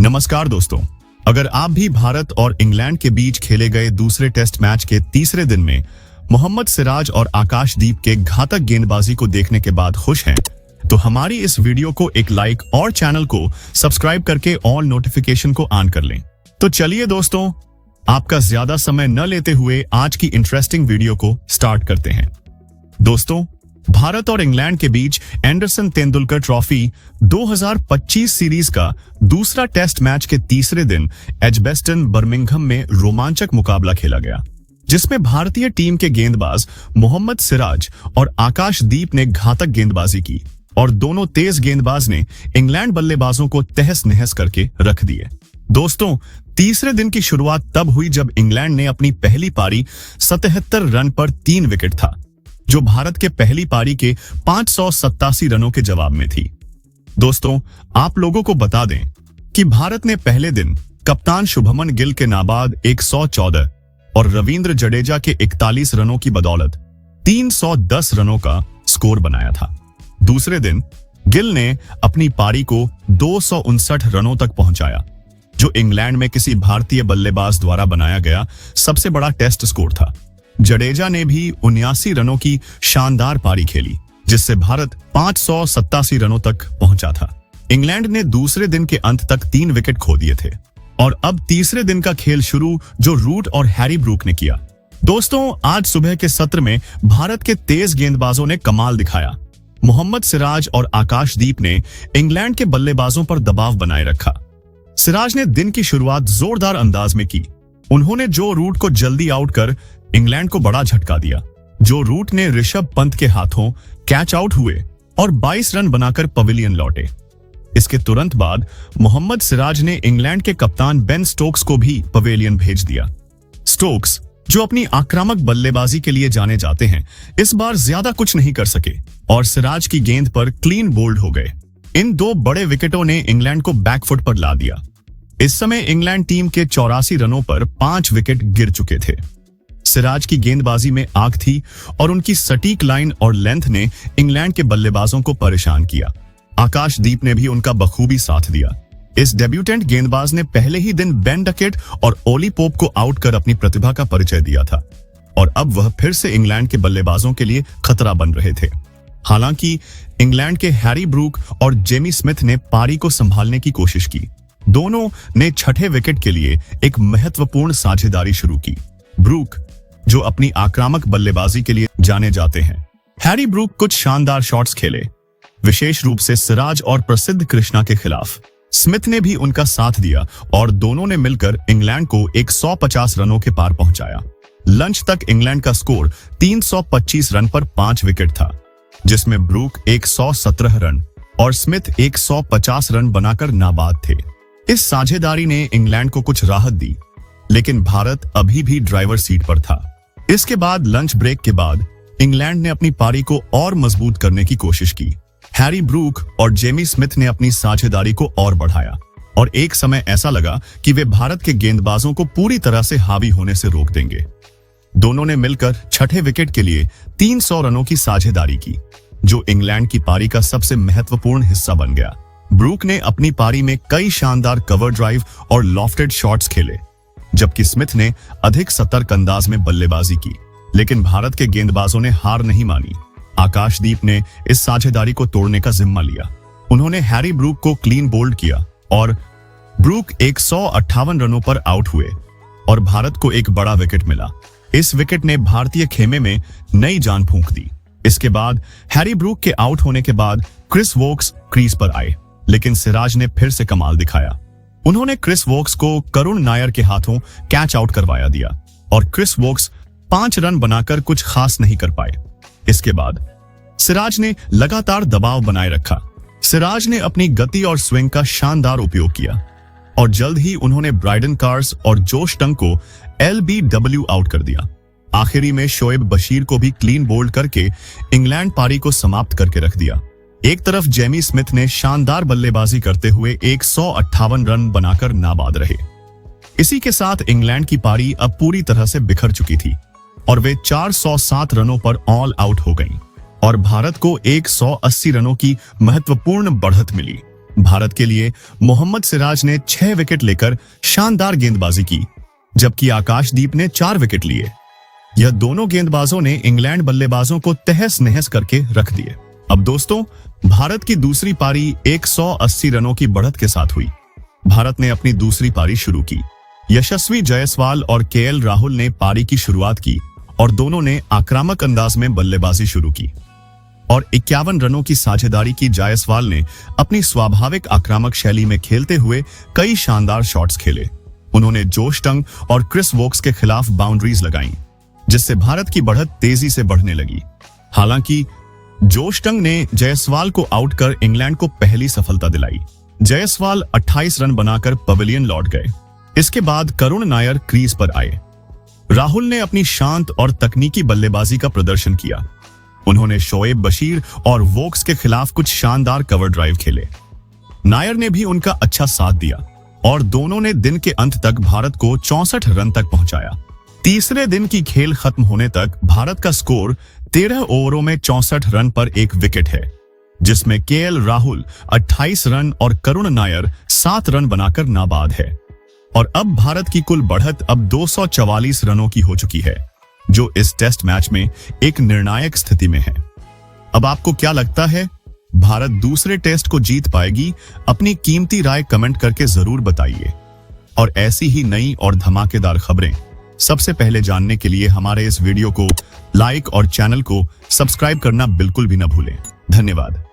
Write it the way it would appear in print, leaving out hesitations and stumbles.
नमस्कार दोस्तों, अगर आप भी भारत और इंग्लैंड के बीच खेले गए दूसरे टेस्ट मैच के तीसरे दिन में मोहम्मद सिराज और आकाशदीप के घातक गेंदबाजी को देखने के बाद खुश हैं, तो हमारी इस वीडियो को एक लाइक और चैनल को सब्सक्राइब करके ऑल नोटिफिकेशन को ऑन कर लें। तो चलिए दोस्तों, आपका ज्यादा समय न लेते हुए आज की इंटरेस्टिंग वीडियो को स्टार्ट करते हैं। दोस्तों, भारत और इंग्लैंड के बीच एंडरसन तेंदुलकर ट्रॉफी 2025 सीरीज का दूसरा टेस्ट मैच के तीसरे दिन एजबेस्टन बर्मिंघम में रोमांचक मुकाबला खेला गया, जिसमें भारतीय टीम के गेंदबाज मोहम्मद सिराज और आकाशदीप ने घातक गेंदबाजी की और दोनों तेज गेंदबाज ने इंग्लैंड बल्लेबाजों को तहस नहस करके रख दिए। दोस्तों, तीसरे दिन की शुरुआत तब हुई जब इंग्लैंड ने अपनी पहली पारी 77 रन पर 3 विकेट था, जो भारत के पहली पारी के 587 रनों के जवाब में थी। दोस्तों, आप लोगों को बता दें कि भारत ने पहले दिन कप्तान शुभमन गिल के नाबाद 114 और रविंद्र जडेजा के 41 रनों की बदौलत 310 रनों का स्कोर बनाया था। दूसरे दिन गिल ने अपनी पारी को 259 रनों तक पहुंचाया, जो इंग्लैंड में किसी भारतीय बल्लेबाज द्वारा बनाया गया सबसे बड़ा टेस्ट स्कोर था। जडेजा ने भी 79 रनों की शानदार पारी खेली, जिससे भारत 587 रनों तक पहुंचा था। इंग्लैंड ने दूसरे दिन के अंत तक 3 विकेट खो दिए थे और अब तीसरे दिन का खेल शुरू जो रूट और हैरी ब्रूक ने किया। दोस्तों, आज सुबह के सत्र में भारत के तेज गेंदबाजों ने कमाल दिखाया। मोहम्मद सिराज और आकाशदीप ने इंग्लैंड के बल्लेबाजों पर दबाव बनाए रखा। सिराज ने दिन की शुरुआत जोरदार अंदाज में की। उन्होंने जो रूट को जल्दी आउट कर इंग्लैंड को बड़ा झटका दिया। जो रूट ने ऋषभ पंत के हाथों कैच आउट हुए और 22 रन बनाकर पवेलियन लौटे। इसके तुरंत बाद मोहम्मद सिराज ने इंग्लैंड के कप्तान बेन स्टोक्स को भी पवेलियन भेज दिया। स्टोक्स, जो अपनी आक्रामक बल्लेबाजी के लिए जाने जाते हैं, इस बार ज्यादा कुछ नहीं कर सके और सिराज की गेंद पर क्लीन बोल्ड हो गए। इन 2 बड़े विकेटों ने इंग्लैंड को बैकफुट पर ला दिया। इस समय इंग्लैंड टीम के 84 रनों पर 5 विकेट गिर चुके थे। सिराज की गेंदबाजी में आग थी और उनकी सटीक लाइन और लेंथ ने इंग्लैंड के बल्लेबाजों को परेशान किया। आकाशदीप ने भी उनका बखूबी साथ दिया। इस डेब्यूटेंट गेंदबाज ने पहले ही दिन बेन डकेट और ओली पोप को आउट कर अपनी प्रतिभा का परिचय दिया था और अब वह फिर से इंग्लैंड के बल्लेबाजों के लिए खतरा बन रहे थे। हालांकि इंग्लैंड के हैरी ब्रूक और जेमी स्मिथ ने पारी को संभालने की कोशिश की। दोनों ने छठे विकेट के लिए एक महत्वपूर्ण साझेदारी शुरू की। ब्रूक, जो अपनी आक्रामक बल्लेबाजी के लिए जाने जाते हैं, हैरी ब्रूक कुछ शानदार शॉट्स खेले, विशेष रूप से सिराज और प्रसिद्ध कृष्णा के खिलाफ। स्मिथ ने भी उनका साथ दिया और दोनों ने मिलकर इंग्लैंड को 150 रनों के पार पहुंचाया। लंच तक इंग्लैंड का स्कोर 325 रन पर 5 विकेट था, जिसमें ब्रूक 117 रन और स्मिथ 150 रन बनाकर नाबाद थे। इस साझेदारी ने इंग्लैंड को कुछ राहत दी, लेकिन भारत अभी भी ड्राइवर सीट पर था। इसके बाद लंच ब्रेक के बाद इंग्लैंड ने अपनी पारी को और मजबूत करने की कोशिश की। हैरी ब्रूक और जेमी स्मिथ ने अपनी साझेदारी को और बढ़ाया और एक समय ऐसा लगा कि वे भारत के गेंदबाजों को पूरी तरह से हावी होने से रोक देंगे। दोनों ने मिलकर छठे विकेट के लिए 300 रनों की साझेदारी की, जो इंग्लैंड की पारी का सबसे महत्वपूर्ण हिस्सा बन गया। ब्रूक ने अपनी पारी में कई शानदार कवर ड्राइव और लॉफ्टेड शॉट्स खेले, जबकि स्मिथ ने अधिक सतर्क अंदाज में बल्लेबाजी की। लेकिन भारत के गेंदबाजों ने हार नहीं मानी। आकाशदीप ने इस साझेदारी को तोड़ने का जिम्मा लिया। उन्होंने हैरी ब्रूक को क्लीन बोल्ड किया और ब्रूक 158 रनों पर आउट हुए और भारत को एक बड़ा विकेट मिला। इस विकेट ने भारतीय खेमे में नई जान फूंक दी। इसके बाद हैरी ब्रूक के आउट होने के बाद क्रिस वोक्स क्रीज पर आए, लेकिन सिराज ने फिर से कमाल दिखाया। उन्होंने क्रिस वोक्स को करुण नायर के हाथों कैच आउट करवाया दिया और क्रिस वोक्स 5 रन बनाकर कुछ खास नहीं कर पाए। इसके बाद सिराज ने लगातार दबाव बनाए रखा। सिराज ने अपनी गति और स्विंग का शानदार उपयोग किया और जल्द ही उन्होंने ब्राइडन कार्स और जोश टंग को LBW आउट कर दिया। आखिरी में शोएब बशीर को भी क्लीन बोल्ड करके इंग्लैंड पारी को समाप्त करके रख दिया। एक तरफ जेमी स्मिथ ने शानदार बल्लेबाजी करते हुए 158 रन बनाकर नाबाद रहे। इसी के साथ इंग्लैंड की पारी अब पूरी तरह से बिखर चुकी थी और वे 407 रनों पर ऑल आउट हो गईं और भारत को 180 रनों की महत्वपूर्ण बढ़त मिली। भारत के लिए मोहम्मद सिराज ने 6 विकेट लेकर शानदार गेंदबाजी की, जबकि आकाशदीप ने 4 विकेट लिए। यह दोनों गेंदबाजों ने इंग्लैंड बल्लेबाजों को तहस नहस करके रख दिए। अब दोस्तों, भारत की दूसरी पारी 180 रनों की बढ़त के साथ हुई। भारत ने अपनी दूसरी पारी शुरू की। यशस्वी जायसवाल और केएल राहुल ने पारी की शुरुआत की और दोनों ने आक्रामक अंदाज में बल्लेबाजी शुरू की और 51 रनों की साझेदारी की। जायसवाल ने अपनी स्वाभाविक आक्रामक शैली में खेलते हुए कई शानदार शॉट्स खेले। उन्होंने जोश टंग और क्रिस वोक्स के खिलाफ बाउंड्रीज लगाईं, जिससे भारत की बढ़त तेजी से बढ़ने लगी। हालांकि जोश टंग ने जायसवाल को आउट कर इंग्लैंड को पहली सफलता दिलाई। जायसवाल 28 रन बनाकर पवेलियन लौट गए। इसके बाद करुण नायर क्रीज पर आए। राहुल ने अपनी शांत और तकनीकी बल्लेबाजी का प्रदर्शन किया। उन्होंने शोएब बशीर और वोक्स के खिलाफ कुछ शानदार कवर ड्राइव खेले। नायर ने भी उनका अच्छा साथ दिया और दोनों ने दिन के अंत तक भारत को 64 रन तक पहुंचाया। तीसरे दिन की खेल खत्म होने तक भारत का स्कोर 13 ओवरों में 64 रन पर 1 विकेट है, जिसमें केएल राहुल 28 रन और करुण नायर 7 रन बनाकर नाबाद है। और अब भारत की कुल बढ़त अब 244 रनों की हो चुकी है, जो इस टेस्ट मैच में एक निर्णायक स्थिति में है। अब आपको क्या लगता है, भारत दूसरे टेस्ट को जीत पाएगी? अपनी कीमती राय कमेंट करके जरूर बताइए। और ऐसी ही नई और धमाकेदार खबरें सबसे पहले जानने के लिए हमारे इस वीडियो को लाइक और चैनल को सब्सक्राइब करना बिल्कुल भी न भूलें। धन्यवाद।